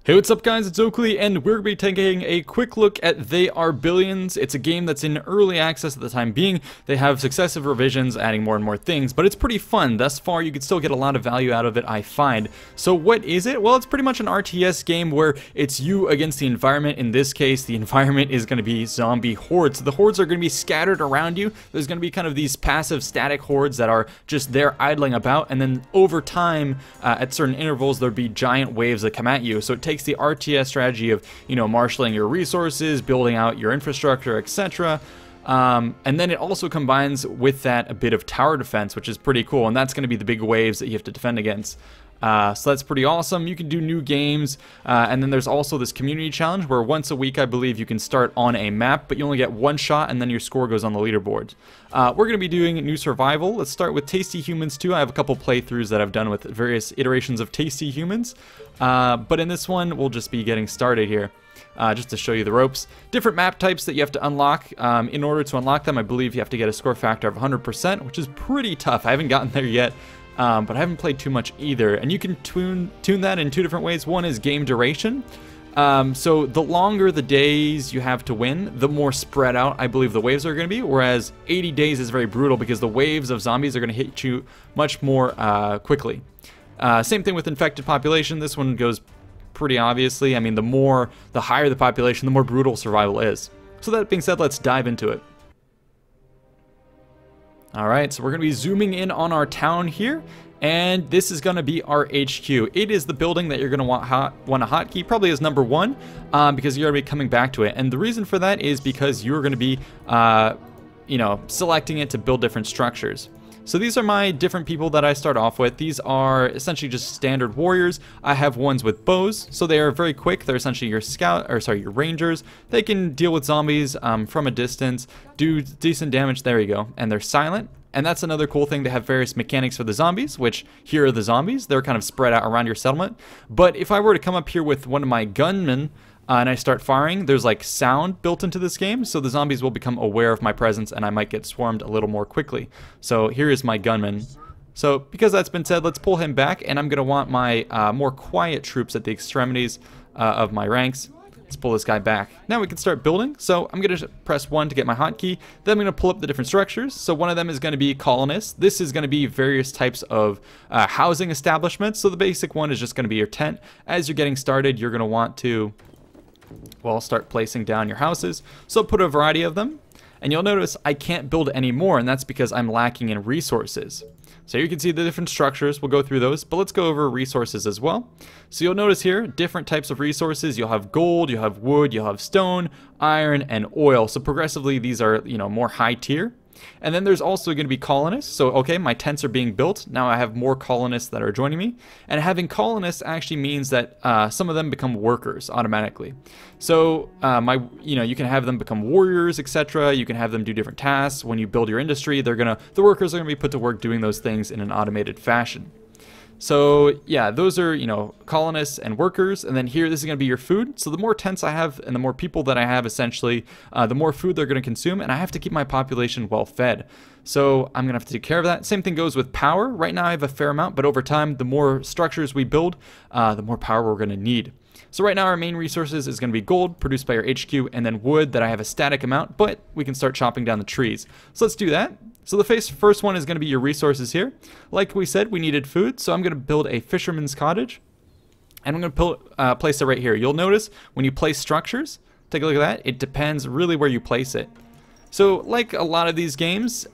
Hey, what's up guys, it's Oakley, and we're going to be taking a quick look at They Are Billions. It's a game that's in early access at the time being. They have successive revisions adding more and more things, but it's pretty fun. Thus far, you can still get a lot of value out of it, I find. So what is it? Well, it's pretty much an RTS game where it's you against the environment. In this case, the environment is going to be zombie hordes. The hordes are going to be scattered around you. There's going to be kind of these passive static hordes that are just there idling about, and then over time, at certain intervals, there'll be giant waves that come at you. So it takes the RTS strategy of, marshaling your resources, building out your infrastructure, etc. And then it also combines with that a bit of tower defense, which is pretty cool, and that's going to be the big waves that you have to defend against. So that's pretty awesome. You can do new games, and then there's also this community challenge where once a week, I believe, you can start on a map, but you only get one shot, and then your score goes on the leaderboard. We're going to be doing new survival. Let's start with Tasty Humans 2. I have a couple playthroughs that I've done with various iterations of Tasty Humans, but in this one, we'll just be getting started here. Just to show you the ropes. Different map types that you have to unlock. In order to unlock them, I believe you have to get a score factor of 100%, which is pretty tough. I haven't gotten there yet. But I haven't played too much either, and you can tune that in two different ways. One is game duration. So the longer the days you have to win, the more spread out I believe the waves are going to be, whereas 80 days is very brutal because the waves of zombies are going to hit you much more quickly. Same thing with infected population. This one goes pretty obviously. I mean, the higher the population, the more brutal survival is. So that being said, let's dive into it. Alright, so we're going to be zooming in on our town here, and this is going to be our HQ. It is the building that you're going to want a hotkey, probably as number 1, because you're going to be coming back to it. And the reason for that is because you're going to be, selecting it to build different structures. So these are my different people that I start off with. These are essentially just standard warriors. I have ones with bows, so they are very quick. They're essentially your rangers. They can deal with zombies from a distance, do decent damage. There you go. And they're silent. And that's another cool thing. They have various mechanics for the zombies, which here are the zombies. They're kind of spread out around your settlement. But if I were to come up here with one of my gunmen, and I start firing, there's like sound built into this game, so the zombies will become aware of my presence and I might get swarmed a little more quickly. So here is my gunman. So because that's been said, let's pull him back, and I'm going to want my more quiet troops at the extremities of my ranks. Let's pull this guy back. Now we can start building. So I'm going to press 1 to get my hotkey. Then I'm going to pull up the different structures. So one of them is going to be colonists. This is going to be various types of housing establishments. So the basic one is just going to be your tent. As you're getting started, you're going to want to start placing down your houses. So put a variety of them, and you'll notice I can't build any more, and that's because I'm lacking in resources. So you can see the different structures. We'll go through those, but let's go over resources as well. So you'll notice here different types of resources. You'll have gold, you'll have wood, you'll have stone, iron, and oil. So progressively these are more high tier. And then there's also going to be colonists. So, okay, my tents are being built. Now I have more colonists that are joining me. And having colonists actually means that some of them become workers automatically. So, you can have them become warriors, etc. You can have them do different tasks. When you build your industry, the workers are going to be put to work doing those things in an automated fashion. So yeah, those are, colonists and workers. And then here, this is going to be your food. So the more tents I have and the more people that I have, essentially, the more food they're going to consume. And I have to keep my population well fed. So I'm going to have to take care of that. Same thing goes with power. Right now I have a fair amount, but over time, the more structures we build, the more power we're going to need. So right now our main resources is going to be gold produced by our HQ, and then wood that I have a static amount, but we can start chopping down the trees. So let's do that. So the first one is going to be your resources here. Like we said, we needed food, so I'm going to build a fisherman's cottage, and I'm going to place it right here. You'll notice when you place structures, take a look at that, it depends really where you place it. So like a lot of these games,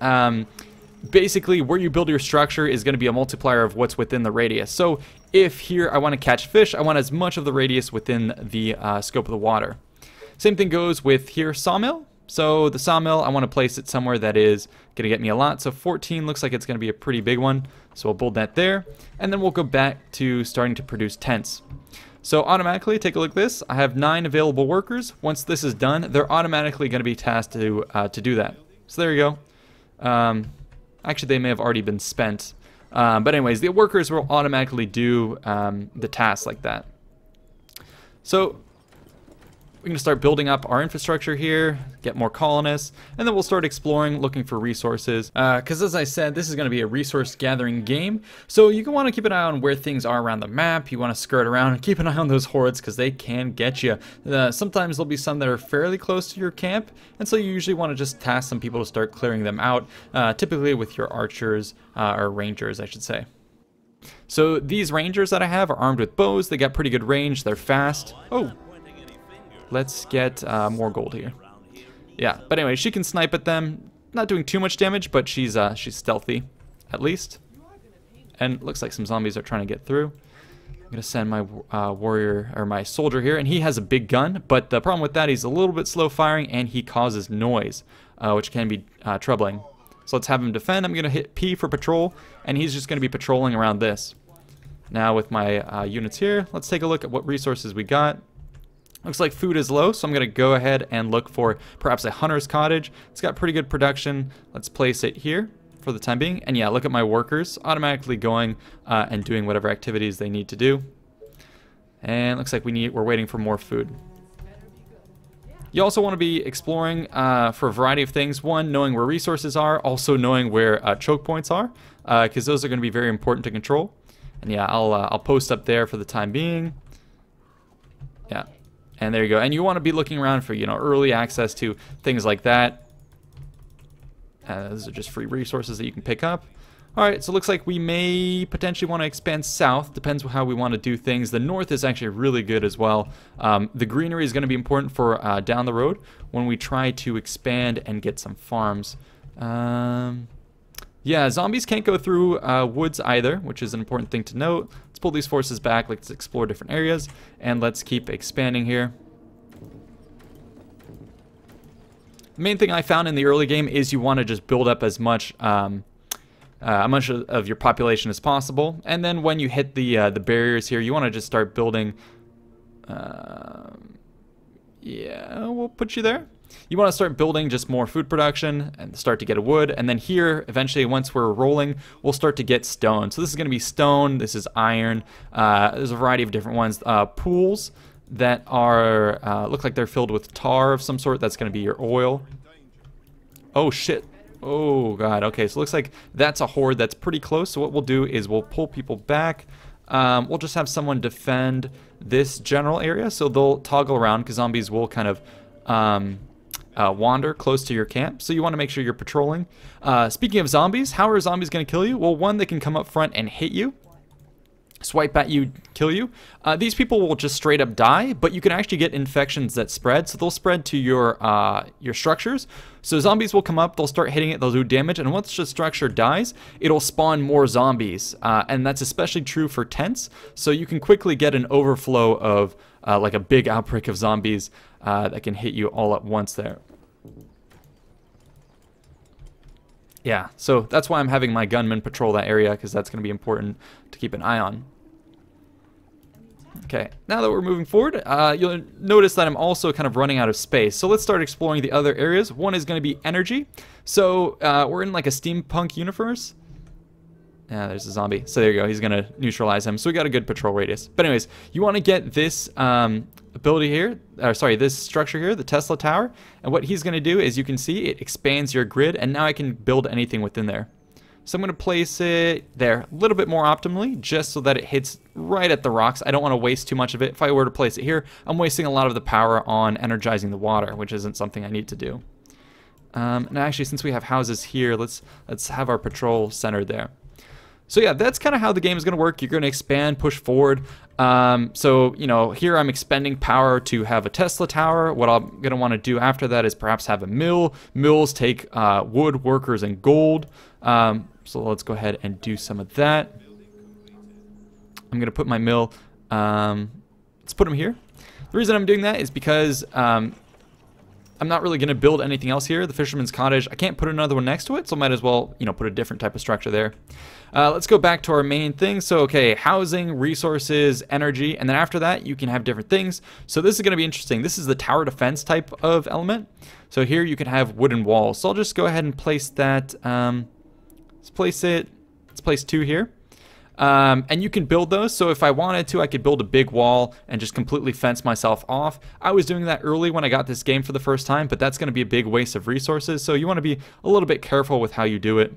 basically where you build your structure is going to be a multiplier of what's within the radius. So if here I want to catch fish, I want as much of the radius within the scope of the water. Same thing goes with here, sawmill. So the sawmill, I want to place it somewhere that is going to get me a lot. So 14 looks like it's going to be a pretty big one. So we'll build that there. And then we'll go back to starting to produce tents. So automatically, take a look at this. I have 9 available workers. Once this is done, they're automatically going to be tasked to do that. So there you go. Actually, they may have already been spent. But anyways, the workers will automatically do the tasks like that. So we're going to start building up our infrastructure here, get more colonists, and then we'll start exploring, looking for resources. Because as I said, this is going to be a resource gathering game, so you want to keep an eye on where things are around the map. You want to skirt around and keep an eye on those hordes because they can get you. Sometimes there'll be some that are fairly close to your camp, and so you usually want to just task some people to start clearing them out, typically with your archers, or rangers, I should say. So these rangers that I have are armed with bows. They got pretty good range. They're fast. Oh, let's get more gold here. Yeah, but anyway, she can snipe at them. Not doing too much damage, but she's stealthy, at least. And looks like some zombies are trying to get through. I'm gonna send my warrior, or my soldier here, and he has a big gun. But the problem with that, he's a little bit slow firing, and he causes noise, which can be troubling. So let's have him defend. I'm going to hit P for patrol, and he's just going to be patrolling around this. Now with my units here, let's take a look at what resources we got. Looks like food is low, so I'm going to go ahead and look for perhaps a hunter's cottage. It's got pretty good production. Let's place it here for the time being. And yeah, look at my workers automatically going and doing whatever activities they need to do. And looks like we're waiting for more food. You also want to be exploring for a variety of things. One, knowing where resources are, also knowing where choke points are, because those are going to be very important to control. And yeah, I'll post up there for the time being. Yeah, and there you go. And you want to be looking around for, you know, early access to things like that. Those are just free resources that you can pick up. All right, so it looks like we may potentially want to expand south. Depends how we want to do things. The north is actually really good as well. The greenery is going to be important for down the road when we try to expand and get some farms. Yeah, zombies can't go through woods either, which is an important thing to note. Let's pull these forces back. Let's explore different areas, and let's keep expanding here. The main thing I found in the early game is you want to just build up as much of your population as possible, and then when you hit the barriers here, you want to just start building. Yeah, we'll put you there. You want to start building just more food production and start to get a wood, and then here eventually once we're rolling, we'll start to get stone. So this is going to be stone, this is iron, there's a variety of different ones. Pools that are look like they're filled with tar of some sort. That's going to be your oil. Oh shit. Oh god, okay, so it looks like that's a horde that's pretty close. So what we'll do is we'll pull people back. We'll just have someone defend this general area, so they'll toggle around because zombies will kind of wander close to your camp. So you want to make sure you're patrolling. Speaking of zombies, how are zombies going to kill you? Well, one, they can come up front and hit you, swipe at you, kill you. These people will just straight up die, but you can actually get infections that spread, so they'll spread to your structures. So zombies will come up, they'll start hitting it, they'll do damage, and once the structure dies, it'll spawn more zombies, and that's especially true for tents. So you can quickly get an overflow of like a big outbreak of zombies that can hit you all at once there. Yeah, so that's why I'm having my gunmen patrol that area, because that's going to be important to keep an eye on. Okay, now that we're moving forward, you'll notice that I'm also kind of running out of space. So let's start exploring the other areas. One is going to be energy. So we're in like a steampunk universe. Yeah, there's a zombie. So there you go. He's going to neutralize him. So we got a good patrol radius. But anyways, you want to get this ability here, this structure here, the Tesla Tower. And what he's going to do is, you can see it expands your grid, and now I can build anything within there. So I'm going to place it there a little bit more optimally, just so that it hits right at the rocks. I don't want to waste too much of it. If I were to place it here, I'm wasting a lot of the power on energizing the water, which isn't something I need to do. And actually, since we have houses here, let's have our patrol centered there. So yeah, that's kind of how the game is going to work. You're going to expand, push forward. So, you know, here I'm expending power to have a Tesla tower. What I'm going to want to do after that is perhaps have a mill. Mills take wood, workers, and gold. So let's go ahead and do some of that. I'm going to put my mill, let's put them here. The reason I'm doing that is because I'm not really going to build anything else here. The fisherman's cottage, I can't put another one next to it, so might as well, you know, put a different type of structure there. Let's go back to our main thing. So, okay, housing, resources, energy, and then after that, you can have different things. So this is going to be interesting. This is the tower defense type of element. So here you can have wooden walls. So I'll just go ahead and place that. Let's place 2 here. And you can build those, so if I wanted to, I could build a big wall and just completely fence myself off. I was doing that early when I got this game for the first time, but that's going to be a big waste of resources, so you want to be a little bit careful with how you do it.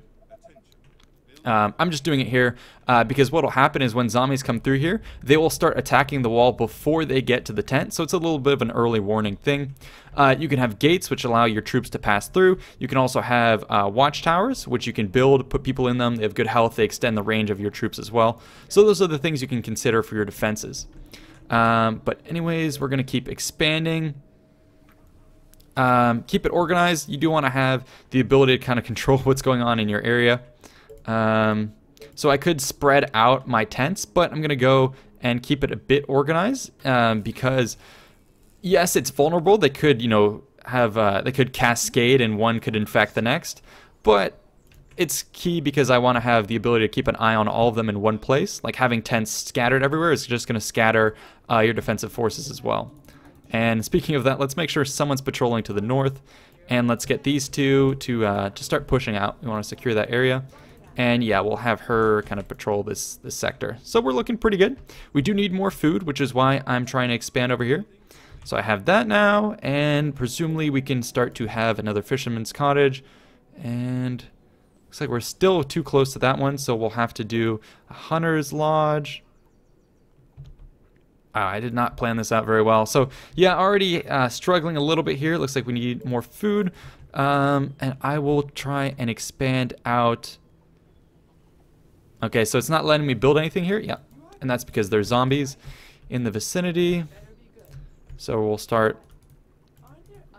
I'm just doing it here because what will happen is when zombies come through here, they will start attacking the wall before they get to the tent, so it's a little bit of an early warning thing. You can have gates, which allow your troops to pass through. You can also have watchtowers, which you can build, put people in them. They have good health. They extend the range of your troops as well. So those are the things you can consider for your defenses. But anyways, we're going to keep expanding. Keep it organized. You do want to have the ability to kind of control what's going on in your area. So I could spread out my tents, but I'm going to go and keep it a bit organized because, yes, it's vulnerable. They could, you know, have they could cascade and one could infect the next, but it's key because I want to have the ability to keep an eye on all of them in one place. Like having tents scattered everywhere is just going to scatter your defensive forces as well. And speaking of that, let's make sure someone's patrolling to the north, and let's get these two to start pushing out. We want to secure that area. And yeah, we'll have her kind of patrol this sector. So we're looking pretty good. We do need more food, which is why I'm trying to expand over here. So I have that now, and presumably we can start to have another fisherman's cottage. And looks like we're still too close to that one, so we'll have to do a hunter's lodge. I did not plan this out very well. So yeah, already struggling a little bit here. Looks like we need more food. And I will try and expand out. Okay, so it's not letting me build anything here. Yeah, and that's because there's zombies in the vicinity. So we'll start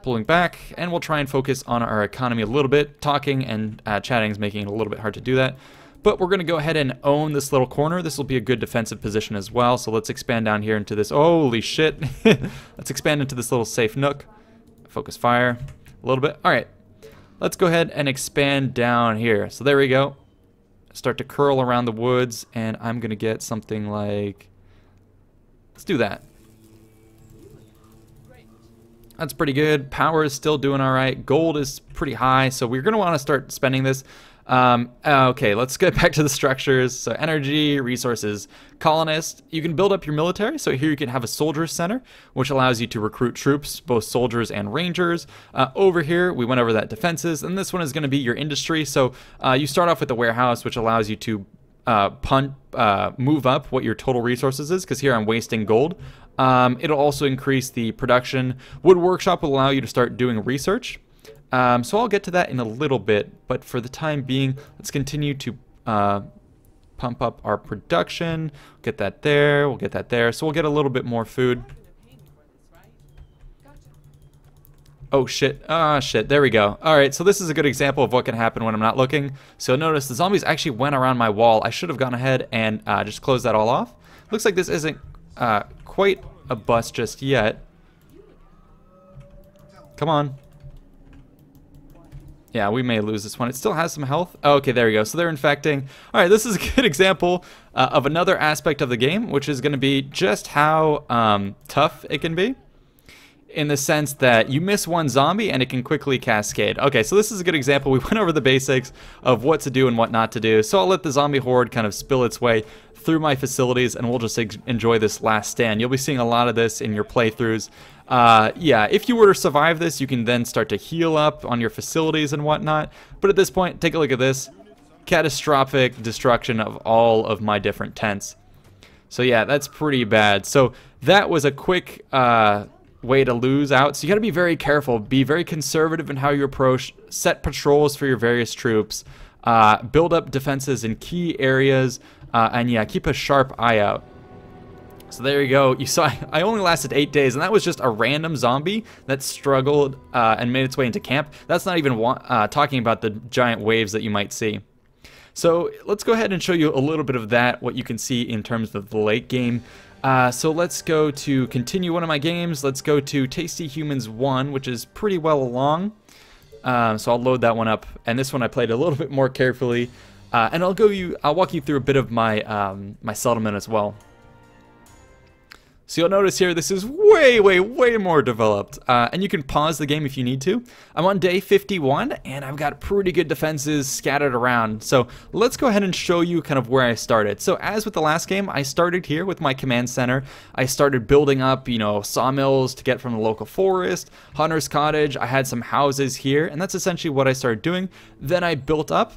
pulling back, and we'll try and focus on our economy a little bit. Talking and chatting is making it a little bit hard to do that. But we're going to go ahead and own this little corner. This will be a good defensive position as well. So let's expand down here into this. Holy shit. Let's expand into this little safe nook. Focus fire a little bit. All right, let's go ahead and expand down here. So there we go. Start to curl around the woods, and I'm going to get something like, let's do that. That's pretty good. Power is still doing all right. Gold is pretty high, so we're going to want to start spending this. Okay, let's get back to the structures. So energy, resources, colonists. You can build up your military. So here you can have a soldiers center, which allows you to recruit troops, both soldiers and rangers. Over here, we went over that defenses, and this one is going to be your industry. So you start off with the warehouse, which allows you to move up what your total resources is, because here I'm wasting gold. It'll also increase the production. Wood workshop will allow you to start doing research. So I'll get to that in a little bit, but for the time being, let's continue to pump up our production. Get that there, we'll get that there, so we'll get a little bit more food. Oh shit, shit, there we go. Alright, so this is a good example of what can happen when I'm not looking. So notice the zombies actually went around my wall. I should have gone ahead and just closed that all off. Looks like this isn't quite a bust just yet. Come on. Yeah, we may lose this one. It still has some health. Oh, okay, there we go. So they're infecting. All right, this is a good example of another aspect of the game, which is going to be just how tough it can be, in the sense that you miss one zombie and it can quickly cascade. Okay, so this is a good example. We went over the basics of what to do and what not to do. So I'll let the zombie horde kind of spill its way through my facilities, and we'll just enjoy this last stand. You'll be seeing a lot of this in your playthroughs. Yeah, if you were to survive this, you can then start to heal up on your facilities and whatnot. But at this point, take a look at this. Catastrophic destruction of all of my different tents. So yeah, that's pretty bad. So that was a quick way to lose out. So you got to be very careful. Be very conservative in how you approach. Set patrols for your various troops. Build up defenses in key areas. And yeah, keep a sharp eye out. So there you go. You saw I only lasted 8 days, and that was just a random zombie that struggled and made its way into camp. That's not even talking about the giant waves that you might see. So let's go ahead and show you a little bit of that, what you can see in terms of the late game. So let's go to continue one of my games. Let's go to Tasty Humans 1, which is pretty well along. So I'll load that one up, and this one I played a little bit more carefully. And I'll walk you through a bit of my my settlement as well. So you'll notice here, this is way, way, way more developed. And you can pause the game if you need to. I'm on day 51, and I've got pretty good defenses scattered around. So let's go ahead and show you kind of where I started. So as with the last game, I started here with my command center. I started building up, you know, sawmills to get from the local forest, hunter's cottage. I had some houses here, and that's essentially what I started doing. Then I built up.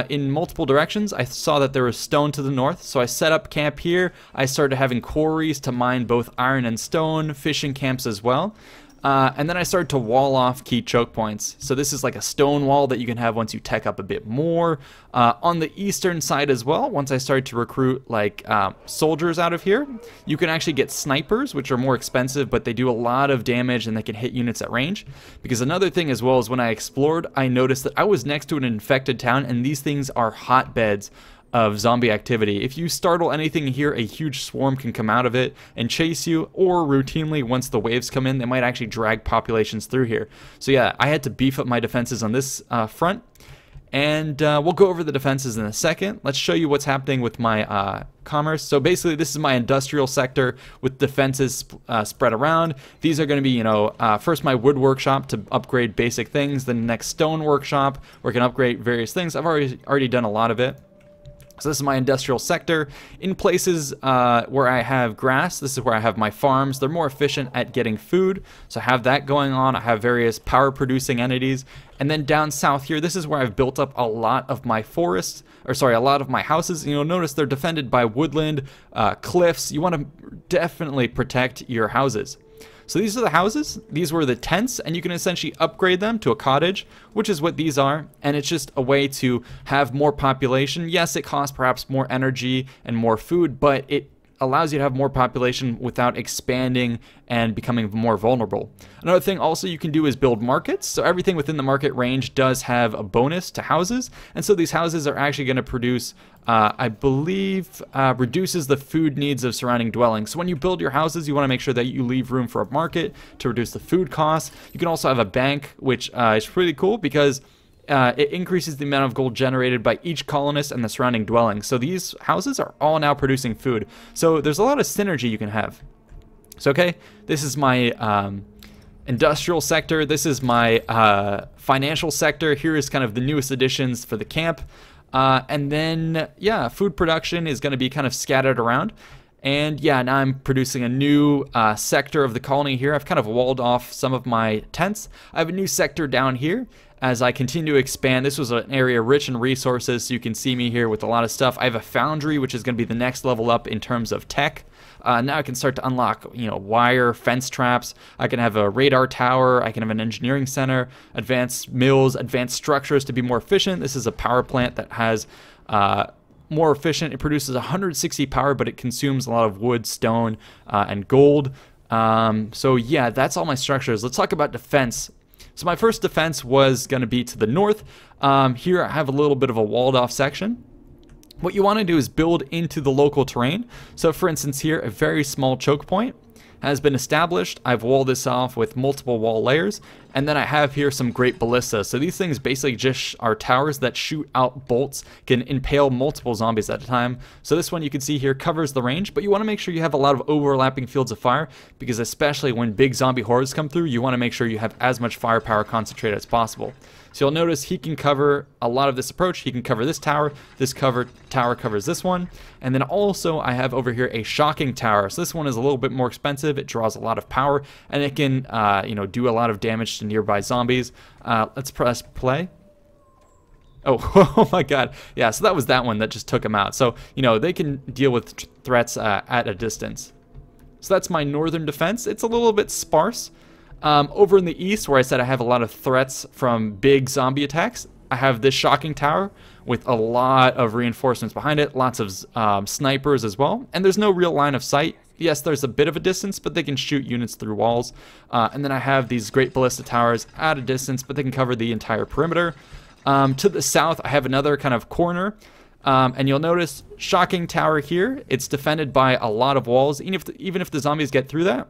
In multiple directions. I saw that there was stone to the north, so I set up camp here. I started having quarries to mine both iron and stone, fishing camps as well. And then I started to wall off key choke points. So this is like a stone wall that you can have once you tech up a bit more. On the eastern side as well, once I started to recruit like soldiers out of here, you can actually get snipers, which are more expensive, but they do a lot of damage and they can hit units at range. Because another thing as well is when I explored, I noticed that I was next to an infected town, and these things are hotbeds of zombie activity. If you startle anything here, a huge swarm can come out of it and chase you, or routinely once the waves come in, they might actually drag populations through here. So yeah, I had to beef up my defenses on this front, and we'll go over the defenses in a second. Let's show you what's happening with my commerce. So basically this is my industrial sector with defenses spread around. These are going to be, you know, first my wood workshop to upgrade basic things, then next stone workshop where I can upgrade various things. I've already done a lot of it. So this is my industrial sector. In places where I have grass, this is where I have my farms. They're more efficient at getting food, so I have that going on. I have various power producing entities. And then down south here, this is where I've built up a lot of my forests, or sorry, a lot of my houses. You'll notice they're defended by woodland, cliffs. You want to definitely protect your houses. So these are the houses, these were the tents, and you can essentially upgrade them to a cottage, which is what these are, and it's just a way to have more population. Yes, it costs perhaps more energy and more food, but it allows you to have more population without expanding and becoming more vulnerable. Another thing also you can do is build markets. So everything within the market range does have a bonus to houses, and so these houses are actually going to produce I believe reduces the food needs of surrounding dwellings. So when you build your houses, you want to make sure that you leave room for a market to reduce the food costs. You can also have a bank, which is pretty cool because it increases the amount of gold generated by each colonist and the surrounding dwellings. So these houses are all now producing food. So there's a lot of synergy you can have. So okay, this is my industrial sector. This is my financial sector. Here is kind of the newest additions for the camp. And then, yeah, food production is going to be kind of scattered around. And yeah, now I'm producing a new sector of the colony here. I've kind of walled off some of my tents. I have a new sector down here as I continue to expand. This was an area rich in resources, so you can see me here with a lot of stuff. I have a foundry, which is going to be the next level up in terms of tech. Now I can start to unlock, you know, wire, fence traps. I can have a radar tower. I can have an engineering center, advanced mills, advanced structures to be more efficient. This is a power plant that has more efficient. It produces 160 power, but it consumes a lot of wood, stone, and gold. So yeah, that's all my structures. Let's talk about defense. So my first defense was going to be to the north. Here I have a little bit of a walled off section. What you want to do is build into the local terrain. So for instance here, a very small choke point has been established. I've walled this off with multiple wall layers, and then I have here some great ballistas. So these things basically just are towers that shoot out bolts, can impale multiple zombies at a time. So this one you can see here covers the range, but you want to make sure you have a lot of overlapping fields of fire, because especially when big zombie hordes come through, you want to make sure you have as much firepower concentrated as possible. So you'll notice he can cover a lot of this approach. He can cover this tower tower covers this one, and then also I have over here a shocking tower. So this one is a little bit more expensive. It draws a lot of power, and it can you know, do a lot of damage to nearby zombies. Let's press play. Oh, oh my god. Yeah, so that was that one that just took him out. So, you know, they can deal with threats at a distance. So that's my northern defense. It's a little bit sparse. Over in the east, where I said I have a lot of threats from big zombie attacks, I have this shocking tower with a lot of reinforcements behind it, lots of snipers as well, and there's no real line of sight. Yes, there's a bit of a distance, but they can shoot units through walls. And then I have these great ballista towers at a distance, but they can cover the entire perimeter. To the south, I have another kind of corner. And you'll notice shocking tower here. It's defended by a lot of walls. Even if the zombies get through that,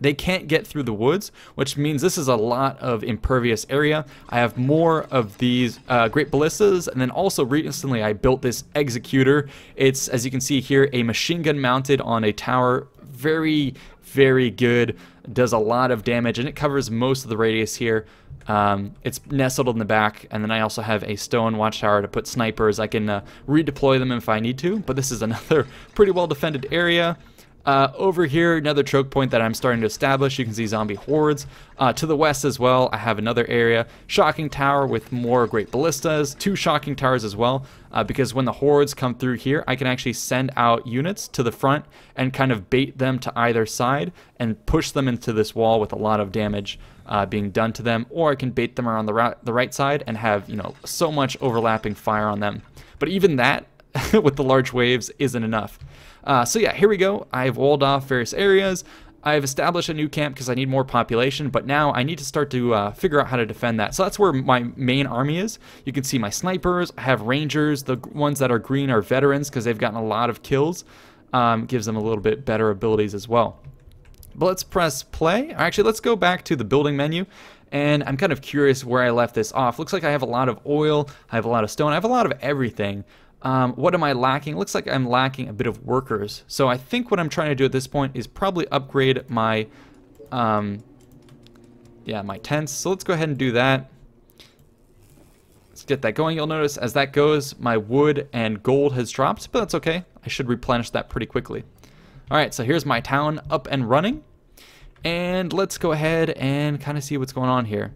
they can't get through the woods, which means this is a lot of impervious area. I have more of these great ballistas, and then also recently I built this executor. It's, as you can see here, a machine gun mounted on a tower very, very good. Does a lot of damage, and it covers most of the radius here. It's nestled in the back, and then I also have a stone watchtower to put snipers. I can redeploy them if I need to, but this is another pretty well defended area. Over here, another choke point that I'm starting to establish. You can see zombie hordes. To the west as well, I have another area. Shocking tower with more great ballistas. 2 shocking towers as well, because when the hordes come through here, I can actually send out units to the front and kind of bait them to either side and push them into this wall with a lot of damage being done to them. Or I can bait them around the right side and have, you know, so much overlapping fire on them. But even that, with the large waves, isn't enough. So yeah, here we go. I've walled off various areas. I've established a new camp because I need more population, but now I need to start to figure out how to defend that. So that's where my main army is. You can see my snipers. I have rangers. The ones that are green are veterans because they've gotten a lot of kills. Gives them a little bit better abilities as well. But let's press play. Actually, let's go back to the building menu. And I'm kind of curious where I left this off. Looks like I have a lot of oil. I have a lot of stone. I have a lot of everything. What am I lacking? Looks like I'm lacking a bit of workers. So I think what I'm trying to do at this point is probably upgrade my, my tents. So let's go ahead and do that. Let's get that going. You'll notice as that goes, my wood and gold has dropped, but that's okay. I should replenish that pretty quickly. All right, so here's my town up and running. And let's go ahead and kind of see what's going on here.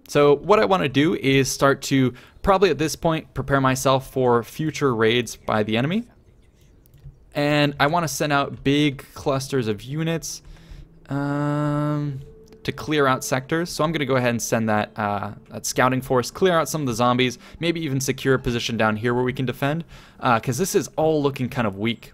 So what I want to do is start to, probably at this point, prepare myself for future raids by the enemy. And I want to send out big clusters of units to clear out sectors. So I'm going to go ahead and send that, that scouting force, clear out some of the zombies, maybe even secure a position down here where we can defend, because this is all looking kind of weak.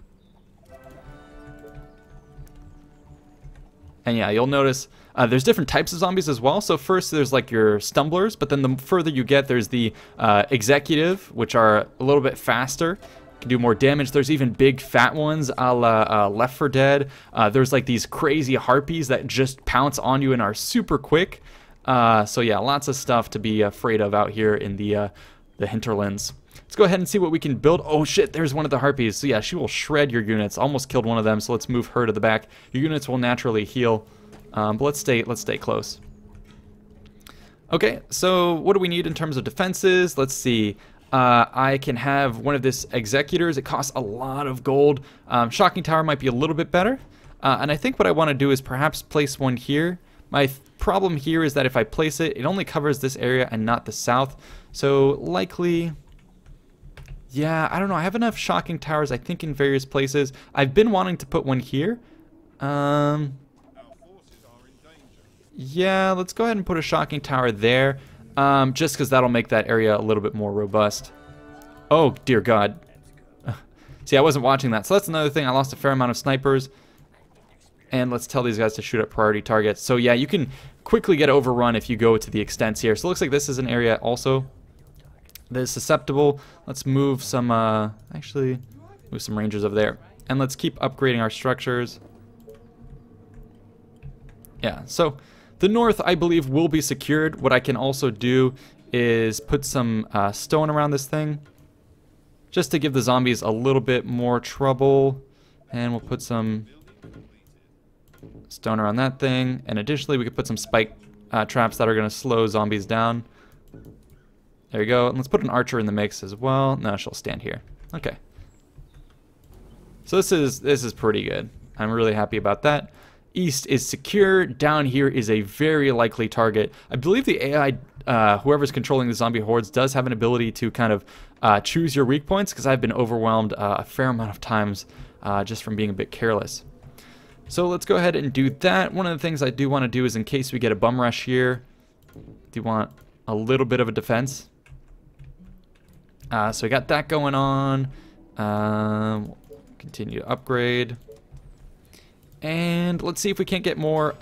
And yeah, you'll notice there's different types of zombies as well. So first there's like your stumblers, but then the further you get, there's the executive, which are a little bit faster, can do more damage. There's even big fat ones a la Left 4 Dead. There's like these crazy harpies that just pounce on you and are super quick. So yeah, lots of stuff to be afraid of out here in the hinterlands. Let's go ahead and see what we can build. Oh shit, there's one of the harpies. So yeah, she will shred your units. Almost killed one of them, so let's move her to the back. Your units will naturally heal, but let's stay close. Okay, so what do we need in terms of defenses? Let's see. I can have one of this executors. It costs a lot of gold. Shocking tower might be a little bit better. And I think what I want to do is perhaps place one here. My problem here is that if I place it, it only covers this area and not the south. So likely... yeah, I don't know. I have enough shocking towers, I think, in various places. I've been wanting to put one here. Yeah, let's go ahead and put a shocking tower there. Just because that'll make that area a little bit more robust. Oh, dear God. See, I wasn't watching that. So that's another thing. I lost a fair amount of snipers. And let's tell these guys to shoot at priority targets. So yeah, you can quickly get overrun if you go to the extents here. So it looks like this is an area also that is susceptible. Let's move some, actually, move some rangers over there. And let's keep upgrading our structures. Yeah, so the north, I believe, will be secured. What I can also do is put some stone around this thing, just to give the zombies a little bit more trouble. And we'll put some stone around that thing. And additionally, we could put some spike traps that are going to slow zombies down. There you go. And let's put an archer in the mix as well. No, she'll stand here. Okay. So this is pretty good. I'm really happy about that. East is secure. Down here is a very likely target. I believe the AI, whoever's controlling the zombie hordes, does have an ability to kind of choose your weak points, because I've been overwhelmed a fair amount of times just from being a bit careless. So let's go ahead and do that. One of the things I do want to do is, in case we get a bum rush here, do want a little bit of a defense. So we got that going on. Continue to upgrade. And let's see if we can't get more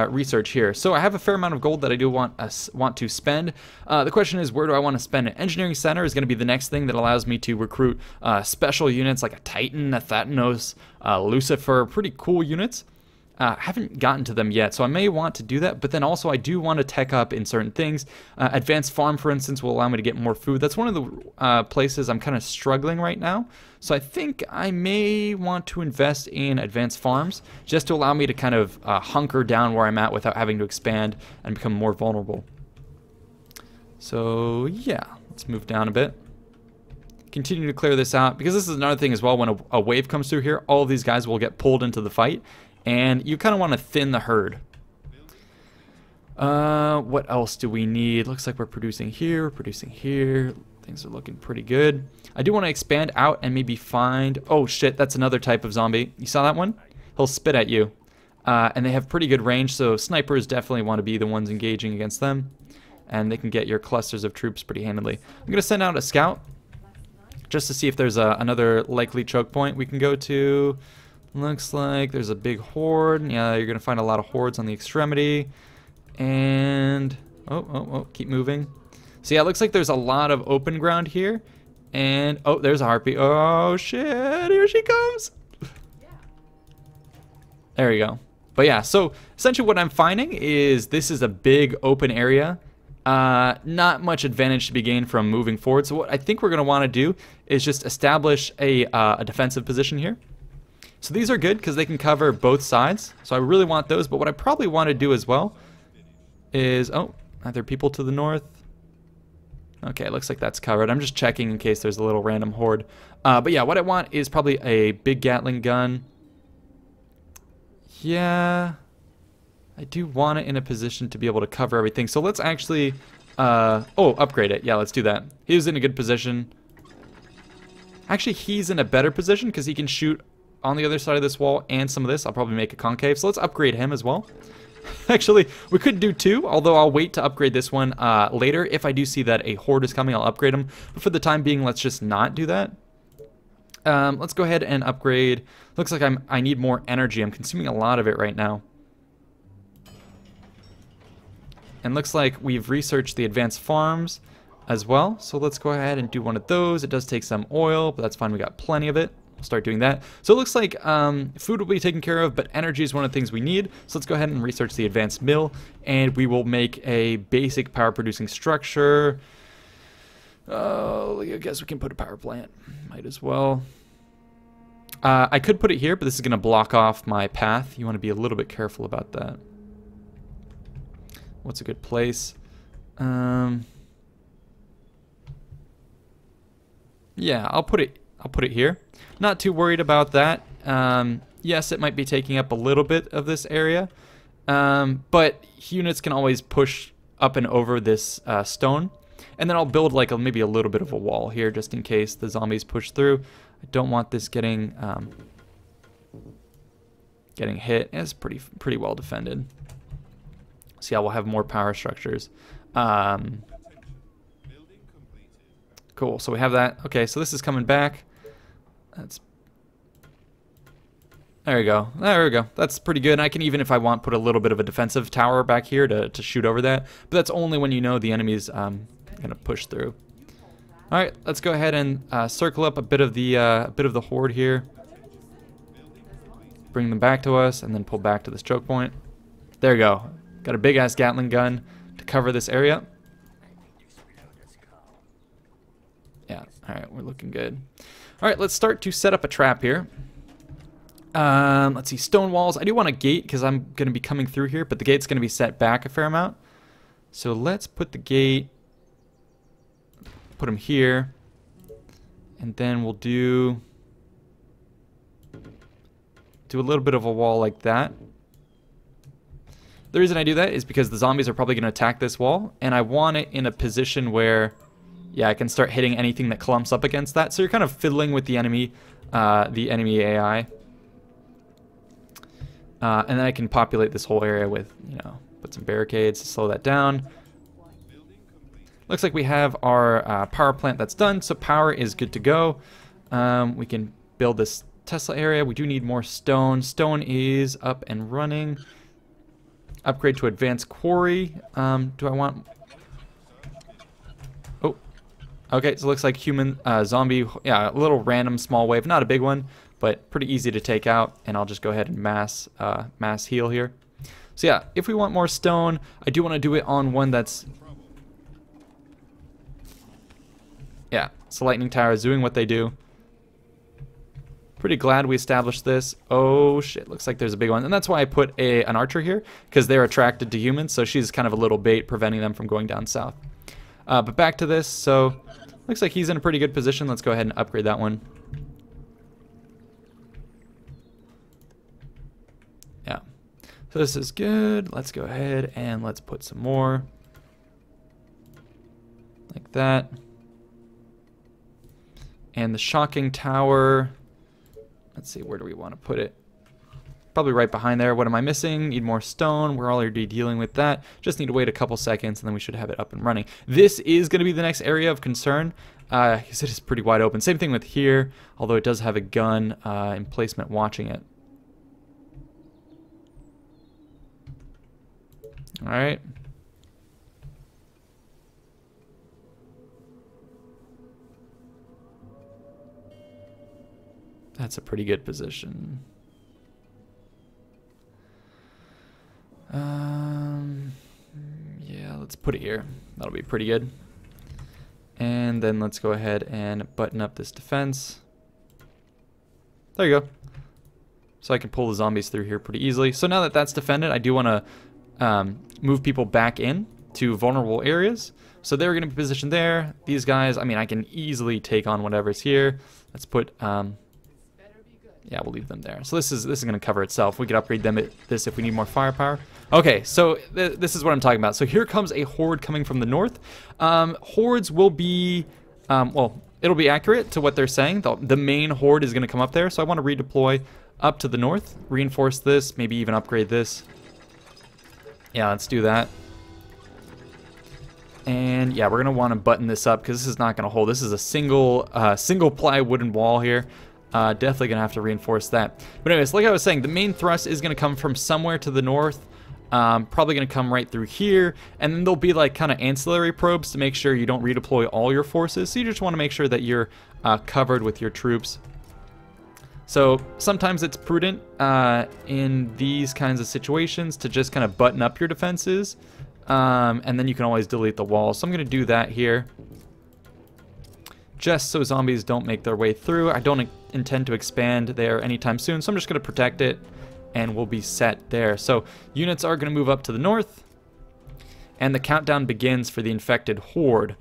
research here. So I have a fair amount of gold that I do want to spend. The question is, where do I want to spend it? Engineering Center is going to be the next thing that allows me to recruit special units like a Titan, a Thanatos, Lucifer, pretty cool units. Haven't gotten to them yet, so I may want to do that, but then also I do want to tech up in certain things. Advanced farm, for instance, will allow me to get more food. That's one of the places I'm kind of struggling right now, so I think I may want to invest in advanced farms just to allow me to kind of hunker down where I'm at without having to expand and become more vulnerable. So yeah, let's move down a bit. Continue to clear this out, because this is another thing as well. When a wave comes through here, all of these guys will get pulled into the fight, and you kind of want to thin the herd. What else do we need? Looks like we're producing here, we're producing here. Things are looking pretty good. I do want to expand out and maybe find... Oh shit, that's another type of zombie. You saw that one? He'll spit at you. And they have pretty good range, so snipers definitely want to be the ones engaging against them. And they can get your clusters of troops pretty handily. I'm going to send out a scout just to see if there's another likely choke point we can go to. Looks like there's a big horde. Yeah, you're going to find a lot of hordes on the extremity. And... Oh, keep moving. So yeah, it looks like there's a lot of open ground here. And... Oh, there's a harpy. Oh, shit. Here she comes. There you go. But yeah, so essentially what I'm finding is this is a big open area. Not much advantage to be gained from moving forward. So what I think we're going to want to do is just establish a defensive position here. So these are good because they can cover both sides. So I really want those. But what I probably want to do as well is... Oh, are there people to the north? Okay, it looks like that's covered. I'm just checking in case there's a little random horde. But yeah, what I want is probably a big Gatling gun. Yeah... I do want it in a position to be able to cover everything. So let's actually, upgrade it. Yeah, let's do that. He's in a good position. Actually, he's in a better position because he can shoot on the other side of this wall and some of this. I'll probably make a concave. So let's upgrade him as well. Actually, we could do two, although I'll wait to upgrade this one later. If I do see that a horde is coming, I'll upgrade him. But for the time being, let's just not do that. Let's go ahead and upgrade. Looks like I need more energy. I'm consuming a lot of it right now. And looks like we've researched the advanced farms as well. So let's go ahead and do one of those. It does take some oil, but that's fine. We got plenty of it. We'll start doing that. So it looks like food will be taken care of, but energy is one of the things we need. So let's go ahead and research the advanced mill, and we will make a basic power producing structure. Oh, I guess we can put a power plant. Might as well. I could put it here, but this is going to block off my path. You want to be a little bit careful about that. What's a good place? Yeah, I'll put it here. Not too worried about that. Yes, it might be taking up a little bit of this area, but units can always push up and over this stone. And then I'll build like maybe a little bit of a wall here just in case the zombies push through. I don't want this getting hit. It's pretty well defended. So yeah, we'll have more power structures. Cool, so we have that. Okay, so this is coming back. There we go. There we go. That's pretty good. And I can even, if I want, put a little bit of a defensive tower back here to shoot over that. But that's only when you know the enemy's going to push through. All right, let's go ahead and circle up a bit of the horde here. Bring them back to us, and then pull back to this choke point. There we go. Got a big-ass Gatling gun to cover this area. Yeah, all right, we're looking good. All right, let's start to set up a trap here. Let's see, stone walls. I do want a gate because I'm going to be coming through here, but the gate's going to be set back a fair amount. So let's put the gate, put them here, and then we'll do a little bit of a wall like that. The reason I do that is because the zombies are probably going to attack this wall, and I want it in a position where, yeah, I can start hitting anything that clumps up against that. So you're kind of fiddling with the enemy AI. And then I can populate this whole area with, you know, put some barricades to slow that down. Looks like we have our power plant that's done, so power is good to go. We can build this Tesla area. We do need more stone. Stone is up and running. Upgrade to advanced quarry. Do I want... Oh, Okay, so it looks like human zombie, yeah, a little random small wave, not a big one, but pretty easy to take out. And I'll just go ahead and mass heal here. So yeah, if we want more stone, I do want to do it on one that's, yeah, so lightning tower is doing what they do. Pretty glad we established this. Oh shit, looks like there's a big one. And that's why I put an archer here, because they're attracted to humans, so she's kind of a little bait preventing them from going down south. But back to this, so looks like he's in a pretty good position. Let's go ahead and upgrade that one. Yeah. So this is good. Let's go ahead and let's put some more. Like that. And the shocking tower, let's see, where do we want to put it? Probably right behind there. What am I missing? Need more stone. We're already dealing with that. Just need to wait a couple seconds and then we should have it up and running. This is going to be the next area of concern because it is pretty wide open. Same thing with here, although it does have a gun emplacement watching it. All right. That's a pretty good position. Yeah, let's put it here. That'll be pretty good. And then let's go ahead and button up this defense. There you go. So I can pull the zombies through here pretty easily. So now that that's defended, I do want to move people back in to vulnerable areas. So they're going to be positioned there. These guys, I mean, I can easily take on whatever's here. Let's put, yeah, we'll leave them there. So this is going to cover itself. We could upgrade them at this if we need more firepower. Okay, so this is what I'm talking about. So here comes a horde coming from the north. Hordes will be, well, it'll be accurate to what they're saying. The main horde is going to come up there. So I want to redeploy up to the north, reinforce this, maybe even upgrade this. Yeah, let's do that. And yeah, we're going to want to button this up because this is not going to hold. This is a single ply wooden wall here. Definitely going to have to reinforce that. But anyways, like I was saying, the main thrust is going to come from somewhere to the north. Probably going to come right through here. And then there'll be like kind of ancillary probes to make sure you don't redeploy all your forces. So you just want to make sure that you're covered with your troops. So sometimes it's prudent in these kinds of situations to just kind of button up your defenses. And then you can always delete the wall. So I'm going to do that here. Just so zombies don't make their way through. I don't intend to expand there anytime soon, so I'm just going to protect it, and we'll be set there. So units are going to move up to the north, and the countdown begins for the infected horde.